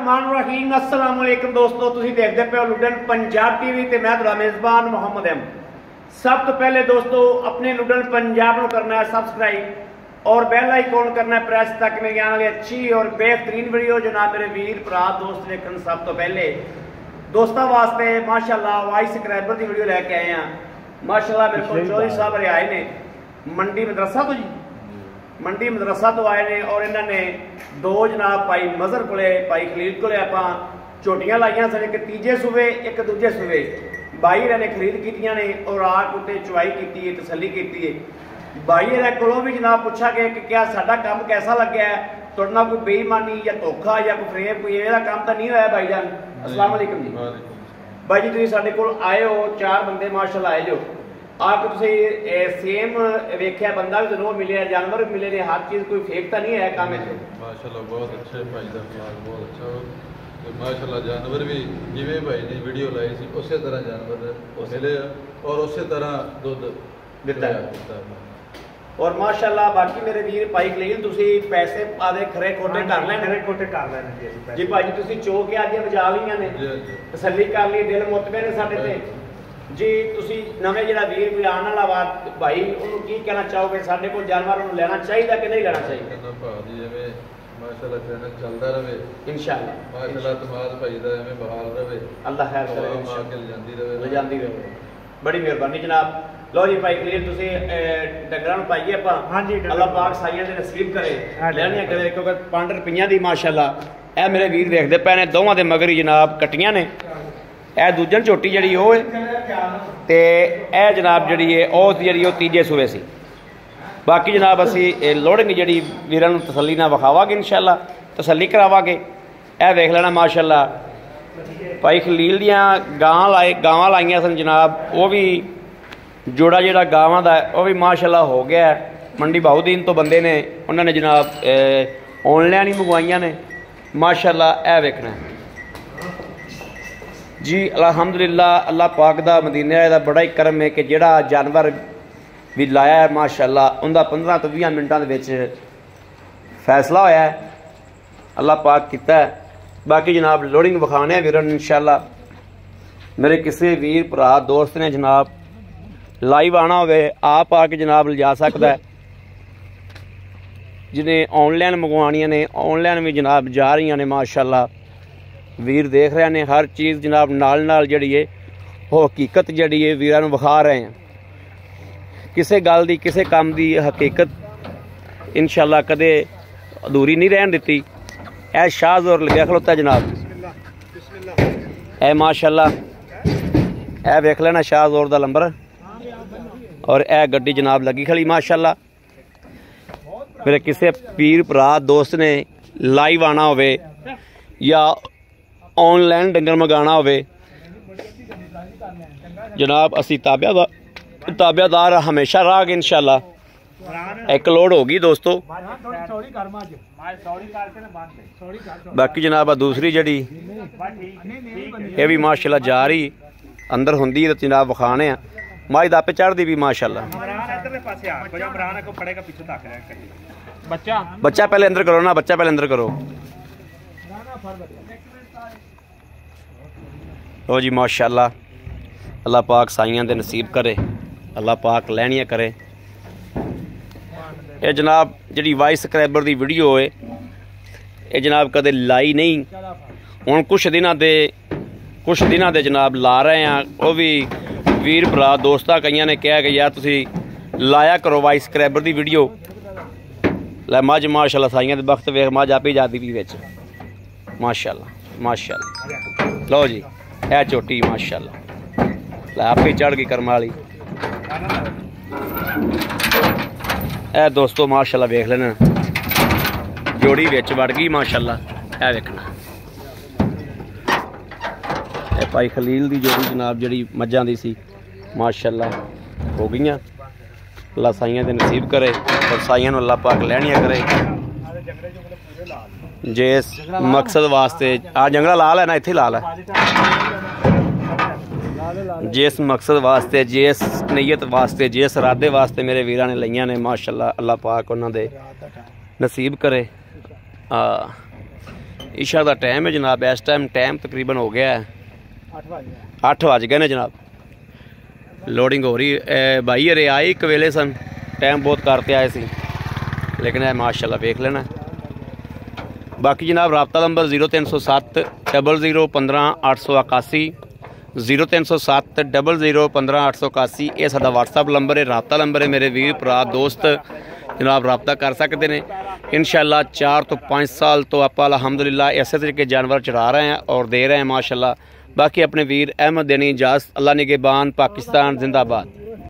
रहीम अस्सलाम वालेकुम दोस्तों, तुसीं देखदे पे हो लुडन पंजाब टीवी ते मैं तुहाडा मेज़बान मोहम्मद अहमद। सब तो पहले दोस्तों अपने लुडन पंजाब को करना है सब्सक्राइब और बेल आइकॉन करना है प्रेस ताकि मेरी आने वाली अच्छी और बेहतरीन वीडियो जनाब मेरे वीर भरा दोस्त देखन। सब तो पहले दोस्तों वास्ते माशाल्लाह वाइस सब्सक्राइबर की वीडियो लैके आए हैं। माशाल्लाह मेरे को चौधरी साहब आए ने मंडी मदरसा तो जी मंडी मदरसा तो आए ने और इन्होंने दो जनाब भाई मजहर को भाई खलील को आप झोटियां लाइया सन, एक तीजे सूबे एक दूजे सूबे भाई ने खरीद की ने और आग उत्ते चुवाई की तसली की। भाई को भी जनाब पूछा गया कि क्या साडा काम कैसा लग्या है, तुहाडे नाल कोई बेईमानी या धोखा या कोई फ्रेब कोई इहदा काम तो नहीं होया। भाई जान अस्सलाम वालेकुम जी। भाई जी तुसीं साडे कोल आए हो, चार बंदे माशाल्लाह आए जो आप सेम वेख्या बंदा भी जरूर मिले, जानवर भी मिले ने, हर चीज कोई फेक तो नहीं है काम है। माशाल्लाह बहुत अच्छे भाई का ब्लॉग बहुत अच्छा हो। माशाल्लाह जानवर भी जिवें भाई ने वीडियो लाई सी उस तरह जानवर मिले और उस तरह दुध दिता और माशाल्लाह बाकी मेरे वीर भाई खलील तुसी पैसे आदे खरे खोटे कर लेने जी भाई तुसी चो के आज बजा लीਆਂ ने तसल्ली कर ली, दिल मुतमईन ने साडे ते जी। तुसी नवे जिहड़ा वीर कोई आने वाला वा भाई उन्होंने की कहना चाहोगे, साडे कोल जानवर उन्होंने लेना चाहिए कि नहीं लेना चाहिए? भाजी एवें माशाल्लाह चैनल चलदा रहे इंशाल्लाह, माशाल्लाह तमाद भाई दा एवें बहाल रहे, अल्लाह खैर करे इंशाल्लाह ले जांदी रहे। बड़ी मेहरबानी जनाब। लो जी भाई खलील तुसी डंगरां नूं पाइए आपां। हां जी अल्लाह पाक साईयां दे नसीब करे लेणियां करे क्योंकि 5 रुपइयां दी माशाल्लाह ए मेरे वीर देखदे पए ने दोवां दे मगर ही जनाब कट्टियां ने। ए दूजन झोटी जिहड़ी ओह है ते ए जनाब जिहड़ी है ओह जिहड़ी ओह तीजे सूबे सी। बाकी जनाब असी लोडिंग जिहड़ी वीरां नूं तसल्ली नाल विखावांगे इंशाल्लाह, तसल्ली करावांगे। ए देख लेना माशाल्लाह भाई खलील दियां गावां लाइयां सन जनाब, वो भी जोड़ा जिहड़ा गावां दा वह भी माशाल्लाह हो गया है। मंडी बहुदीन तो बंदे ने उन्होंने जनाब ऑनलाइन ही मंगवाइया ने माशाल्लाह। ए वेखना जी अल्हम्दुलिल्लाह, अल्लाह पाक दा मदीने दा बड़ा ही करम है कि जिहड़ा जानवर भी लाया है माशाल्लाह उनका 15 तो 20 मिनटां दे विच फैसला होया है, अल्लाह पाक कीता है। बाकी जनाब लोडिंग विखाने वीरन इंशाल्लाह। मेरे किसी वीर भरा दोस्त ने जनाब लाइव आना होवे आप आके जनाब लिजा सकता है, जिन्हें ऑनलाइन मंगवानियां ने ऑनलाइन भी जनाब जा रही ने माशाल्लाह। वीर देख रहे हैं हर चीज़ जनाब नाल नाल जिहड़ी है वो हकीकत जिहड़ी है वीरां नूं विखा रहे हैं। किसी गल दी किसी काम की हकीकत इंशाल्लाह कदे अधूरी नहीं रहन दित्ती। ए शाहजोर लग्या खलोता जनाब, ए माशाल्लाह ए वेख लेना शाहजोर दा लंबर और ए गड्डी जनाब लगी खड़ी माशाल्लाह। मेरे किसी पीर भरा दोस्त ने लाइव आना होवे या ऑनलाइन डंगर मंगाना होवे जनाब असी ताबियादार हमेशा रहांगे इंशाल्लाह। एक लोड होगी दोस्तों। बाकी जनाब दूसरी जड़ी ये भी माशाल्लाह जा रही अंदर होंदी तो जनाब विखाने माई दा पे चढ़दी भी माशाल्लाह। बच्चा पहले अंदर करो ना, बच्चा पहले अंदर करो। लो जी माशाल्लाह, अल्लाह पाक साइयां दे नसीब करे, अल्लाह पाक लैनियां करे। ये जनाब जी वाइस सब्सक्राइबर की वीडियो है ये जनाब कदे लाई नहीं, हुण कुछ दिनों दे जनाब ला रहे हैं। वो भी वीर भरा दोस्ता कईयां ने कहा कि यार तुसी लाया करो वाइस सब्सक्राइबर की वीडियो। लै मझ माशाल्लाह साइयां दे वक्त वेख मझ आप ही जाती भी विच माशाल्लाह माशाल्लाह। लो जी ए झोटी माशाल्लाह लै आप ही चढ़ गई करम वाली। ए दोस्तों माशाल्लाह वेख लेना जोड़ी विच वड़ गई माशाल्लाह। ए वेखना ए भाई खलील दी जोड़ी जनाब जिहड़ी मझां दी सी माशाल्लाह हो गईयां। अल्लाह साइयां दे नसीब करे और साइयां नूं अल्लाह पाक लैणियां करे। जिस मकसद वास्ते आ जंगला लाल है ना इत्थे लाल है, जिस मकसद वास्ते जिस नीयत वास्ते जिस इरादे वास्ते मेरे वीरां ने लईयां ने माशाल्लाह अल्लाह पाक उन्हां दे नसीब करे। इशा का टाइम है जनाब। इस टाइम तकरीबन हो गया है 8 बज गए ने जनाब। लोडिंग हो रही भाई अरे आए एक वेले सन, टाइम बहुत करते आए सी, लेकिन है माशाल्लाह वेख लेना। बाकी जनाब राबता नंबर 0307 00 15 881 0307 00 15 881 ये साडा व्हाट्सअप नंबर है, राबता नंबर है। मेरे वीर भरा दोस्त जनाब रबता कर सकते हैं। इंशाअल्लाह 4 तो 5 साल तो आप अल्हम्दुलिल्लाह ऐसे तरीके जानवर चढ़ा रहे हैं और दे रहे हैं माशाअल्लाह। बाकी अपने वीर अहमद देनी इजाज़त। अल्लाह निगहबान, पाकिस्तान जिंदाबाद।